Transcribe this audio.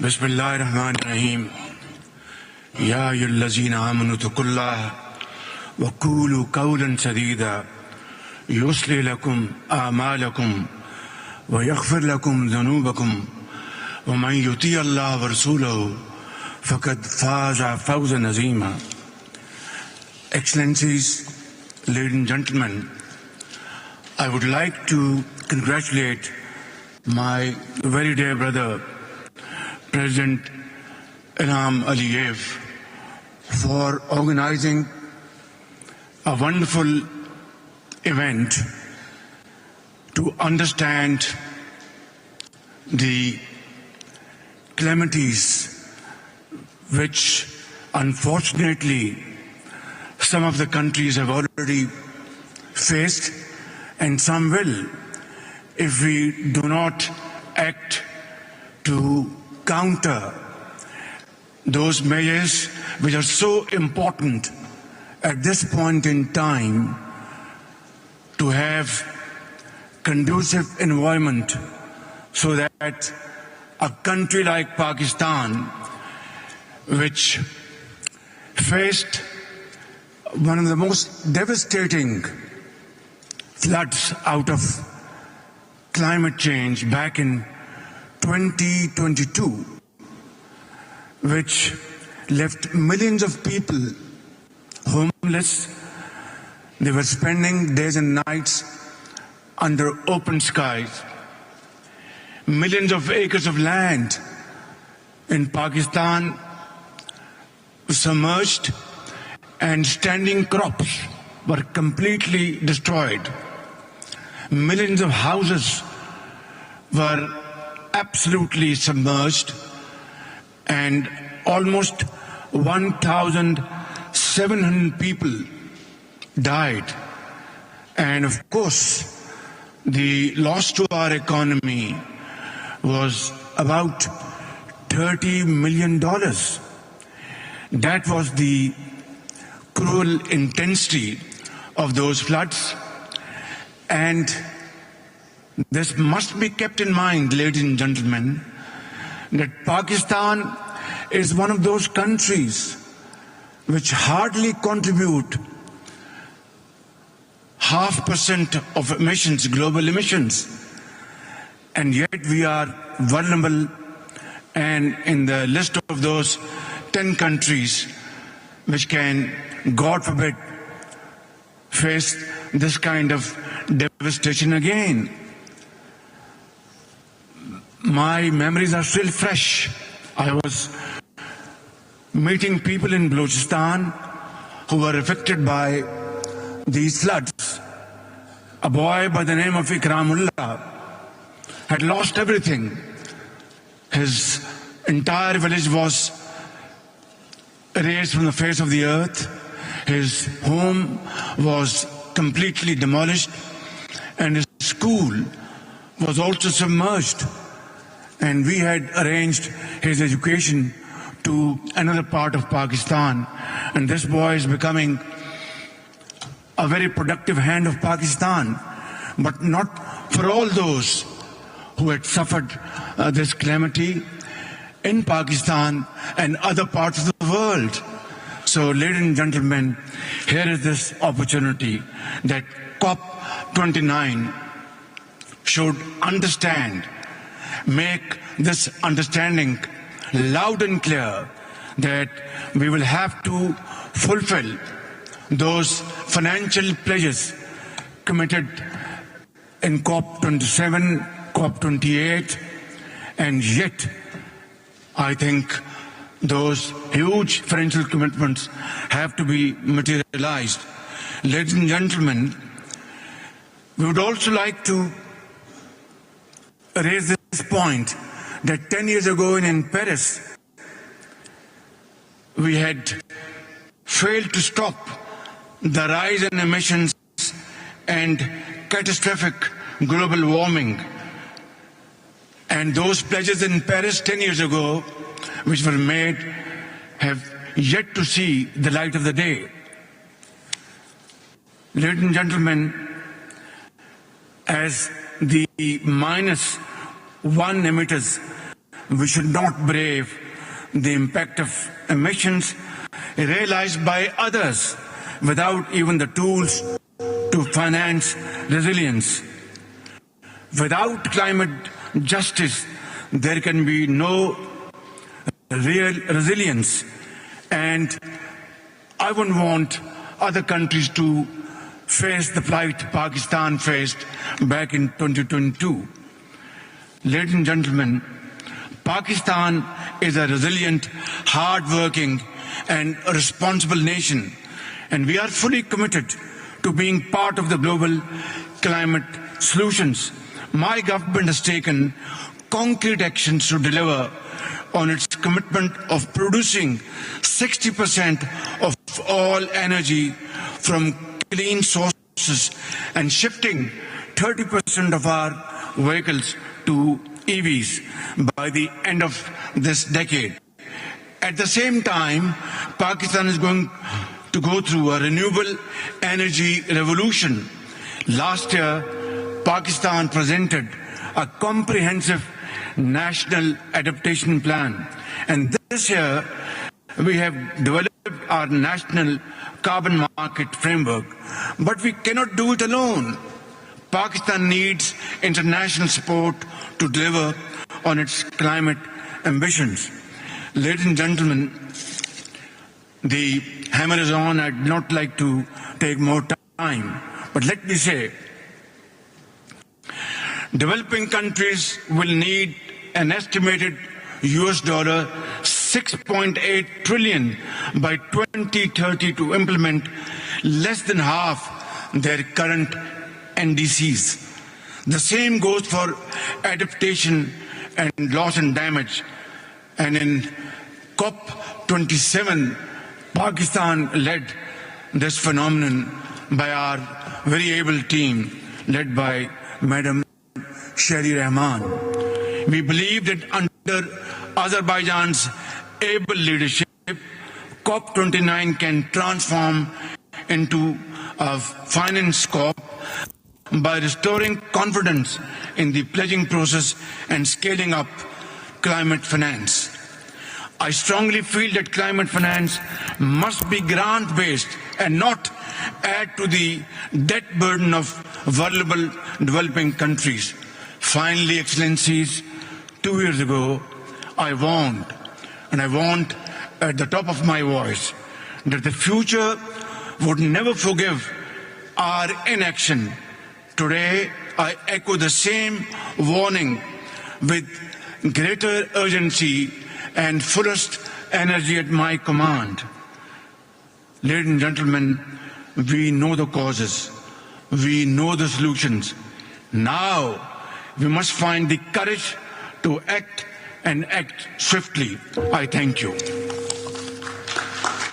Bismillahirrahmanirrahim. Ya ayyuhallazina amanu taqullaha wa qulu qawlan sadida yuslih lakum a'malakum wa yaghfir lakum dhunubakum wa man yuti' Allah wa rasulahu faqad faza fawzan azima. Excellencies, ladies and gentlemen, I would like to congratulate my very dear brother, President Ilham Aliyev, for organizing a wonderful event to understand the calamities which unfortunately some of the countries have already faced and some will if we do not act to counter those measures which are so important at this point in time to have conducive environment so that a country like Pakistan, which faced one of the most devastating floods out of climate change back in 2022, which left millions of people homeless. They were spending days and nights under open skies. Millions of acres of land in Pakistan submerged, and standing crops were completely destroyed. Millions of houses were absolutely submerged, and almost 1,700 people died. And of course, the loss to our economy was about $30 million. That was the cruel intensity of those floods. And this must be kept in mind, ladies and gentlemen, that Pakistan is one of those countries which hardly contribute 0.5% of emissions, global emissions. And yet we are vulnerable and in the list of those 10 countries which can, God forbid, face this kind of devastation again. My memories are still fresh. I was meeting people in Balochistan who were affected by these floods. A boy by the name of Ikramullah had lost everything. His entire village was erased from the face of the earth. His home was completely demolished, and his school was also submerged. And we had arranged his education to another part of Pakistan. And this boy is becoming a very productive hand of Pakistan. But not for all those who had suffered this calamity in Pakistan and other parts of the world. So, ladies and gentlemen, here is this opportunity that COP29 should understand, make this understanding loud and clear that we will have to fulfill those financial pledges committed in COP27, COP28, and yet I think those huge financial commitments have to be materialized. Ladies and gentlemen, we would also like to raise this point that 10 years ago in Paris, we had failed to stop the rise in emissions and catastrophic global warming. And those pledges in Paris 10 years ago, which were made, have yet to see the light of the day. Ladies and gentlemen, as the -1 emitters we should not brave the impact of emissions realized by others without even the tools to finance resilience. Without climate justice, there can be no real resilience, and I wouldn't want other countries to face the plight Pakistan faced back in 2022. Ladies and gentlemen, Pakistan is a resilient, hard-working and a responsible nation, and we are fully committed to being part of the global climate solutions. My government has taken concrete actions to deliver on its commitment of producing 60% of all energy from clean sources and shifting 30% of our vehicles to EVs by the end of this decade. At the same time, Pakistan is going to go through a renewable energy revolution. Last year, Pakistan presented a comprehensive national adaptation plan, and this year we have developed our national carbon market framework. But we cannot do it alone. Pakistan needs international support to deliver on its climate ambitions. Ladies and gentlemen, the hammer is on. I'd not like to take more time, but let me say, developing countries will need an estimated $6.8 trillion by 2030 to implement less than half their current NDCs. The same goes for adaptation and loss and damage. And in COP27, Pakistan led this phenomenon by our very able team led by Madam Shari Rahman. We believe that under Azerbaijan's able leadership, COP29 can transform into a finance COP by restoring confidence in the pledging process and scaling up climate finance. I strongly feel that climate finance must be grant-based and not add to the debt burden of vulnerable developing countries. Finally, Excellencies, 2 years ago, I warned, and I warned at the top of my voice, that the future would never forgive our inaction. Today, I echo the same warning with greater urgency and fullest energy at my command. Ladies and gentlemen, we know the causes, we know the solutions. Now, we must find the courage to act and act swiftly. I thank you.